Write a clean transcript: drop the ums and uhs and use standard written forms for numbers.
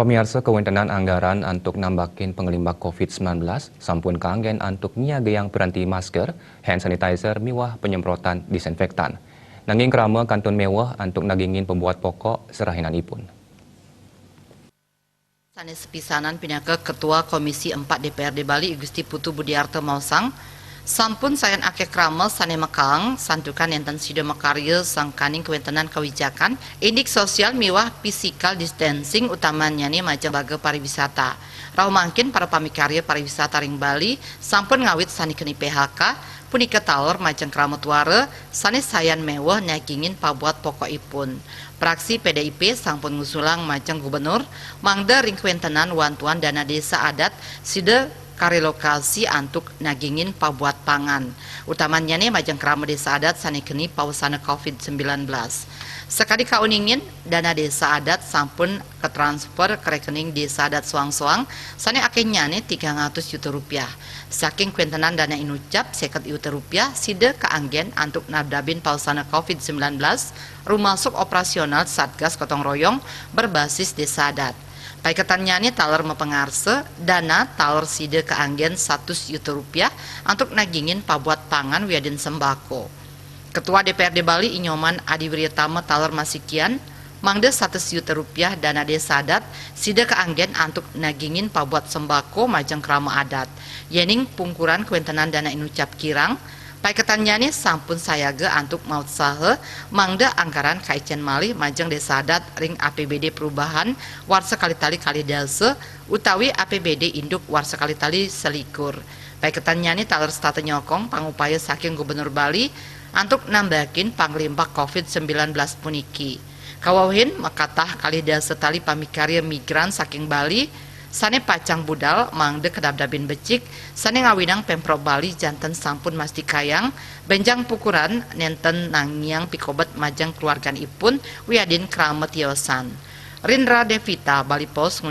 Pemirsa kewentenan anggaran untuk nambakin pengelimbak COVID-19, sampun kaanggen untuk niaga yang beranti masker, hand sanitizer, miwah penyemprotan disinfektan. Nanging kerama kantun mewah untuk nagingin pembuat pokok serahinanipun. Sanes pisanan pinaka Ketua Komisi 4 DPRD Bali Gusti Putu Budiarto Mausang, sampun sayan ake krama sane mekang santukan enten sido makarya sangkaning kewentenan kewijakan indik sosial miwah physical distancing utamanya nih macam baga pariwisata. Rau mangkin para pamikarya pariwisata ring Bali sampun ngawit sani keni PHK punika taur macam keramat wara sane sayan mewah nagingin pabuat pokokipun. Praksi PDIP sampun ngusulang macam gubernur mangda ring kewentenan wantuan dana desa adat sida karelokasi antuk nagingin pabuat pangan. Utamanya nih majang kerama desa adat sanekeni pausana COVID-19. Sekali kauningin dana desa adat sampun ketransfer ke rekening desa adat soang-soang sane akhirnya nih 300 juta rupiah. Saking kuentenan dana inucap 50 juta rupiah sida keanggen antuk nabdabin pausana COVID-19 rumasuk operasional Satgas Gotong Royong berbasis desa adat. Paiketannya ini taler mempengarse dana taler side keanggen 100 juta rupiah untuk nagingin pabuat pangan wiadin sembako. Ketua DPRD Bali Inyoman Adi Wiryatama taler masikian mangde 100 juta rupiah dana desa adat side keanggen untuk nagingin pabuat sembako majang kerama adat. Yening pungkuran kuentenan dana inucap kirang paiketannya ini sampun sayaga antuk maut sahe mangda anggaran kaicen malih majeng desa adat ring APBD perubahan war sekali-tali kali dase utawi APBD induk war sekali-tali selikur. Paiketannya ini taler stata nyokong pangupaya saking Gubernur Bali antuk nambakin panglimbak COVID-19 puniki. Kawahin makatah kali dase tali pamikarya migran saking Bali sane pacang budal mangde kedabdabin becik sane ngawinang Pemprov Bali janten sampun masti kayang benjang pukuran nenten nangiang pikobat majang keluargan ipun wiadin kramet yosan. Rindra Devita Bali Pos